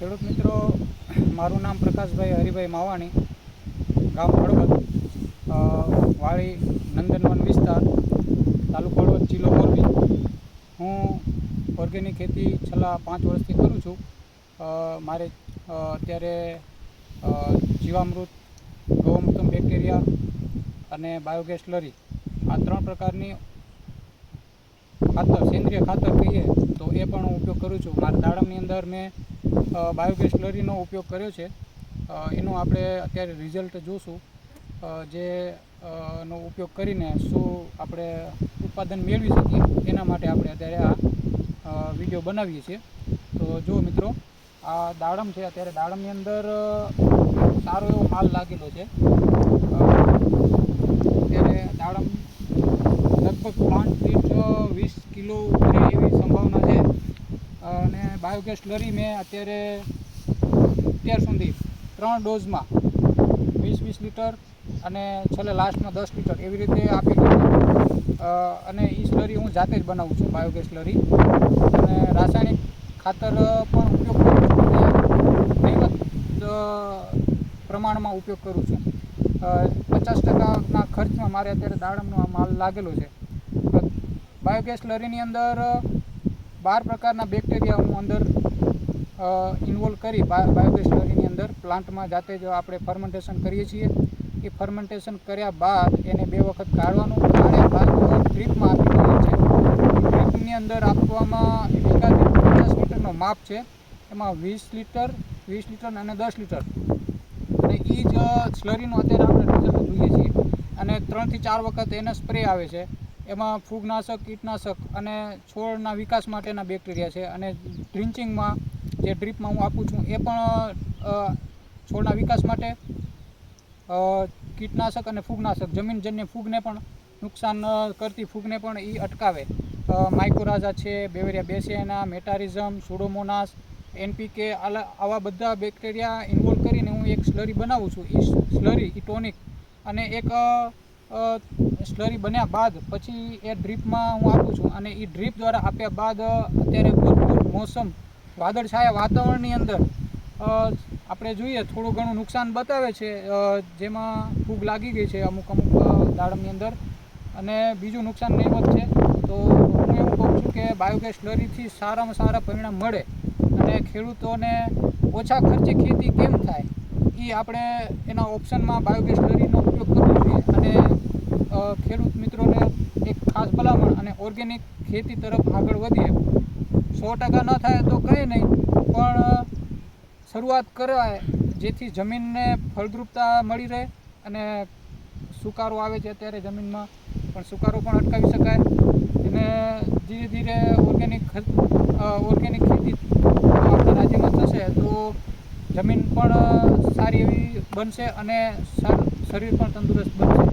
ખેડૂત મિત્રો, મારું નામ પ્રકાશભાઈ હરિભાઈ માવાણી, ગામ હળવદ, વાળી નંદનવન વિસ્તાર, તાલુકો હળવદ, જિલ્લો મોરબી. હું ઓર્ગેનિક ખેતી છેલ્લા 5 વર્ષથી કરું છું. મારે અત્યારે જીવામૃત, ગૌમૂત્ર બેક્ટેરિયા અને બાયોગેસ સ્લરી આ 3 પ્રકારની ખાતર, સેન્દ્રિય ખાતર કહીએ તો એ પણ હું ઉપયોગ કરું છું. મારા દાડમની અંદર મેં બાયોગેસ સ્લરીનો ઉપયોગ કર્યો છે. એનું આપણે અત્યારે રિઝલ્ટ જોશું, જે નો ઉપયોગ કરીને શું આપણે ઉત્પાદન મેળવી શકીએ એના માટે આપણે અત્યારે આ વિડીયો બનાવીએ છીએ. તો જો મિત્રો, આ દાડમ છે. અત્યારે દાડમની અંદર સારો એવો માલ લાગેલો છે. અત્યારે દાડમ લગભગ 5 ફીટ 20 કિલો ઉપરે એવી સંભાવના છે. અને બાયોગેસ સ્લરી મેં અત્યાર સુધી 3 ડોઝમાં 20 લીટર અને છેલ્લે લાસ્ટમાં 10 લીટર એવી રીતે આપેલું છે. અને એ સ્લરી હું જાતે જ બનાવું છું, બાયોગેસ સ્લરી. અને રાસાયણિક ખાતર પણ ઉપયોગ કરું છું, નહીવત પ્રમાણમાં ઉપયોગ કરું છું. 50%ના ખર્ચમાં મારે અત્યારે દાડમનો આ માલ લાગેલો છે. બાયોગેસ સ્લરીની અંદર 12 પ્રકારના બેક્ટેરિયા હું અંદર ઇન્વોલ્વ કરી બાયોગેસ સ્લરીની અંદર પ્લાન્ટમાં જાતે જ આપણે ફર્મેન્ટેશન કરીએ છીએ. એ ફર્મેન્ટેશન કર્યા બાદ એને 2 વખત કાઢવાનું, કાઢ્યા બાદ ડ્રીપમાં આપી દઈએ છીએ. ડ્રીપની અંદર આપવામાં 50 લીટરનો માપ છે. એમાં 20 લીટર અને 10 લીટર, અને એ જ સ્લરીનું અત્યારે આપણે રિઝલ્ટ જોઈએ છીએ. અને 3 થી 4 વખત એને સ્પ્રે આવે છે. એમાં ફૂગનાશક, કીટનાશક અને છોડના વિકાસ માટેના બેક્ટેરિયા છે. અને ડ્રિન્ચિંગમાં જે ડ્રીપમાં હું આપું છું એ પણ છોડના વિકાસ માટે કીટનાશક અને ફૂગનાશક, જમીનજન્ય ફૂગને પણ નુકસાન કરતી ફૂગને પણ એ અટકાવે. માઇકોરાઝા છે, બેવેરિયા બેસિયાના, મેટારિઝમ, સુડોમોનાસ, NPK, આવા બધા બેક્ટેરિયા ઇન્વોલ્વ કરીને હું એક સ્લરી બનાવું છું. એ સ્લરી, એ ટોનિક, અને એક સ્લરી બન્યા બાદ પછી એ ડ્રીપમાં હું આપું છું. અને એ ડ્રીપ દ્વારા આપ્યા બાદ અત્યારે ભરપૂર મોસમ, વાદળછાયા વાતાવરણની અંદર આપણે જોઈએ થોડું ઘણું નુકસાન બતાવે છે, જેમાં ફૂગ લાગી ગઈ છે અમુક દાડમની અંદર, અને બીજું નુકસાન નહીવત છે. તો હું એવું કહું છું કે બાયોગેસ સ્લરીથી સારામાં સારા પરિણામ મળે અને ખેડૂતોને ઓછા ખર્ચે ખેતી કેમ થાય એ આપણે એના ઓપ્શનમાં બાયોગેસ સ્લરીનો ઉપયોગ કરવો જોઈએ. અને ખેડૂત મિત્રોને એક ખાસ ભલામણ, અને ઓર્ગેનિક ખેતી તરફ આગળ વધીએ. 100% ન થાય તો કંઈ નહીં, પણ શરૂઆત કરાય જેથી જમીનને ફળદ્રુપતા મળી રહે. અને સુકારો આવે છે અત્યારે જમીનમાં, પણ સુકારો પણ અટકાવી શકાય. અને ધીરે ધીરે ઓર્ગેનિક ખેતી આપણા રાજ્યમાં થશે તો જમીન પણ સારી એવી બનશે અને શરીર પણ તંદુરસ્ત બનશે.